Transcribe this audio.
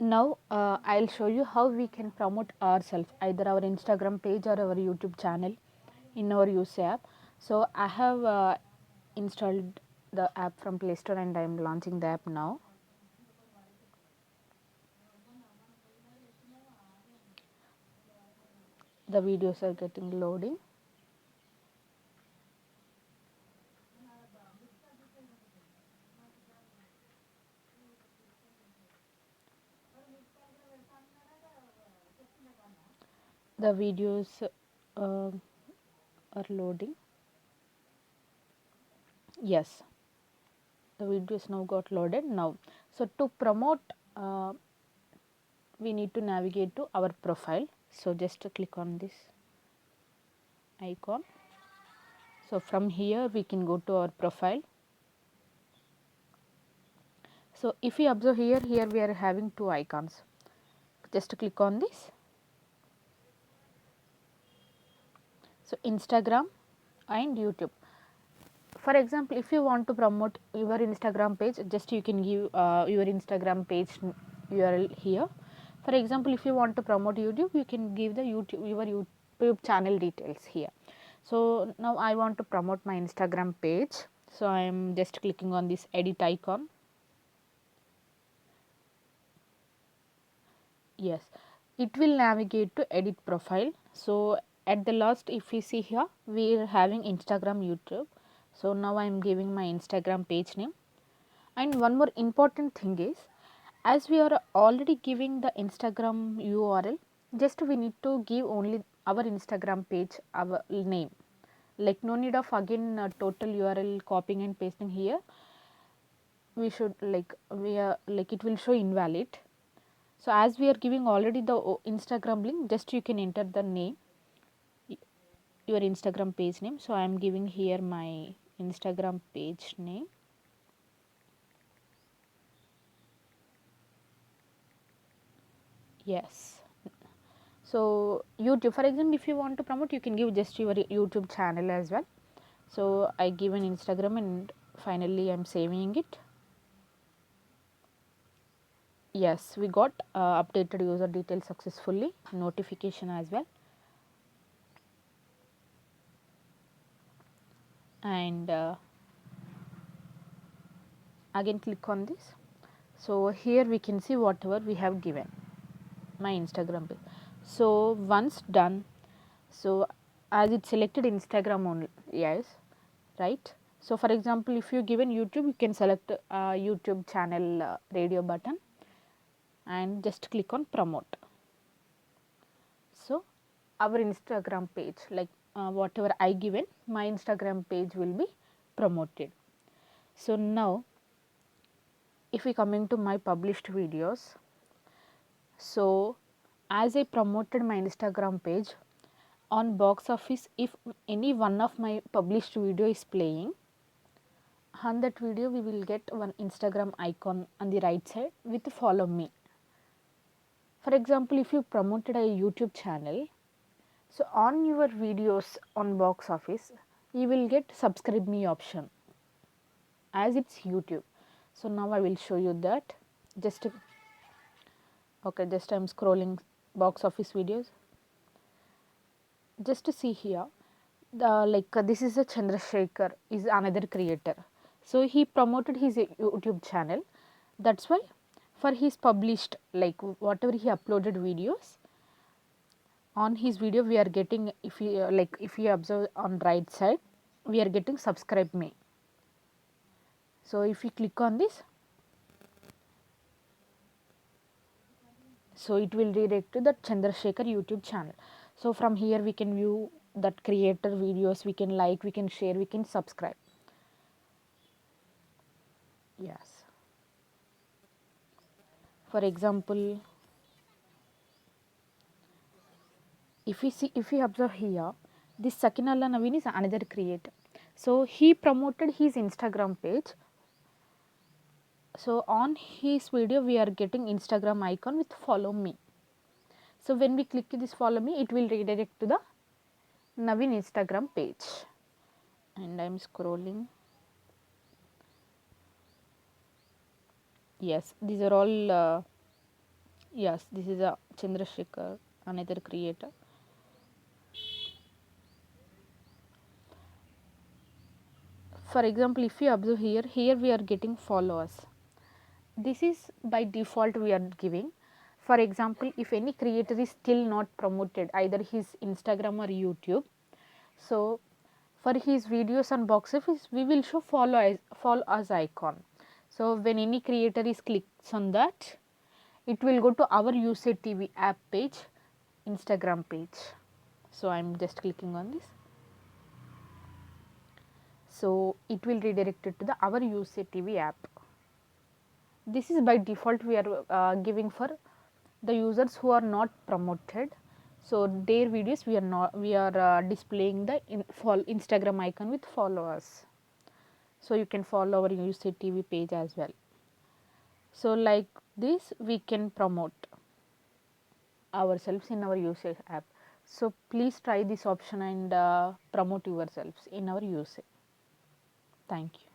Now I'll show you how we can promote ourselves, either our Instagram page or our YouTube channel in our use app. So I have installed the app from Play Store and I am launching the app now. The videos are getting loading. The videos uh, are loading. Yes, the videos now got loaded now. So to promote, we need to navigate to our profile. So just click on this icon. So from here we can go to our profile. So if you observe here we are having two icons. Just click on this. So Instagram and YouTube. For example, if you want to promote your Instagram page, just you can give your Instagram page URL here. For example, if you want to promote YouTube, you can give the your YouTube channel details here. So now I want to promote my Instagram page. So I am just clicking on this edit icon. Yes, it will navigate to edit profile. So at the last, if you see here, we are having Instagram, YouTube. So now I am giving my Instagram page name. And one more important thing is, as we are already giving the Instagram URL, just we need to give only our Instagram page our name. Like no need of again total URL copying and pasting here. We should we are like it will show invalid. So as we are giving already the Instagram link, just you can enter the name, your Instagram page name. So I am giving here my Instagram page name. Yes. So YouTube, for example, if you want to promote, you can give just your YouTube channel as well. So I give an Instagram and finally I'm saving it. Yes, we got updated user details successfully, notification as well. And again click on this. So here we can see whatever we have given, my Instagram page. So once done, so as it selected Instagram only, yes, right. So for example, if you given YouTube, you can select YouTube channel radio button and just click on promote. So our Instagram page, like whatever I given, my Instagram page will be promoted. So now if we come into my published videos, so as I promoted my Instagram page on box office, if any one of my published video is playing, on that video we will get one Instagram icon on the right side with follow me. For example, if you promoted a YouTube channel, so on your videos on box office, you will get subscribe me option as it's YouTube. So now I will show you that. Just okay, just I'm scrolling box office videos. Just to see here, this is a Chandrasekhar is another creator. So he promoted his YouTube channel. That's why for his published whatever he uploaded videos, on his video we are getting, if you if you observe on right side, we are getting subscribe me. So if you click on this, so it will redirect to the Chandrasekhar YouTube channel. So from here we can view that creator videos, we can like, we can share, we can subscribe. Yes, for example, if we see, if we observe here, this Sakinallah Naveen is another creator. So he promoted his Instagram page. So on his video we are getting Instagram icon with follow me. So when we click this follow me, it will redirect to the Naveen Instagram page. And I am scrolling. Yes, these are all Yes, this is a Chandrasekhar, another creator. For example, if you observe here we are getting followers. This is by default we are giving. For example, if any creator is still not promoted, either his Instagram or YouTube, so for his videos on box office, we will show follow us icon. So when any creator is clicks on that, it will go to our UC TV app page, Instagram page. So I am just clicking on this. So it will redirect it to the our UC TV app. This is by default we are giving for the users who are not promoted. So their videos we are displaying the Instagram icon with followers. So you can follow our UC TV page as well. So like this we can promote ourselves in our usage app. So please try this option and promote yourselves in our usage. Thank you.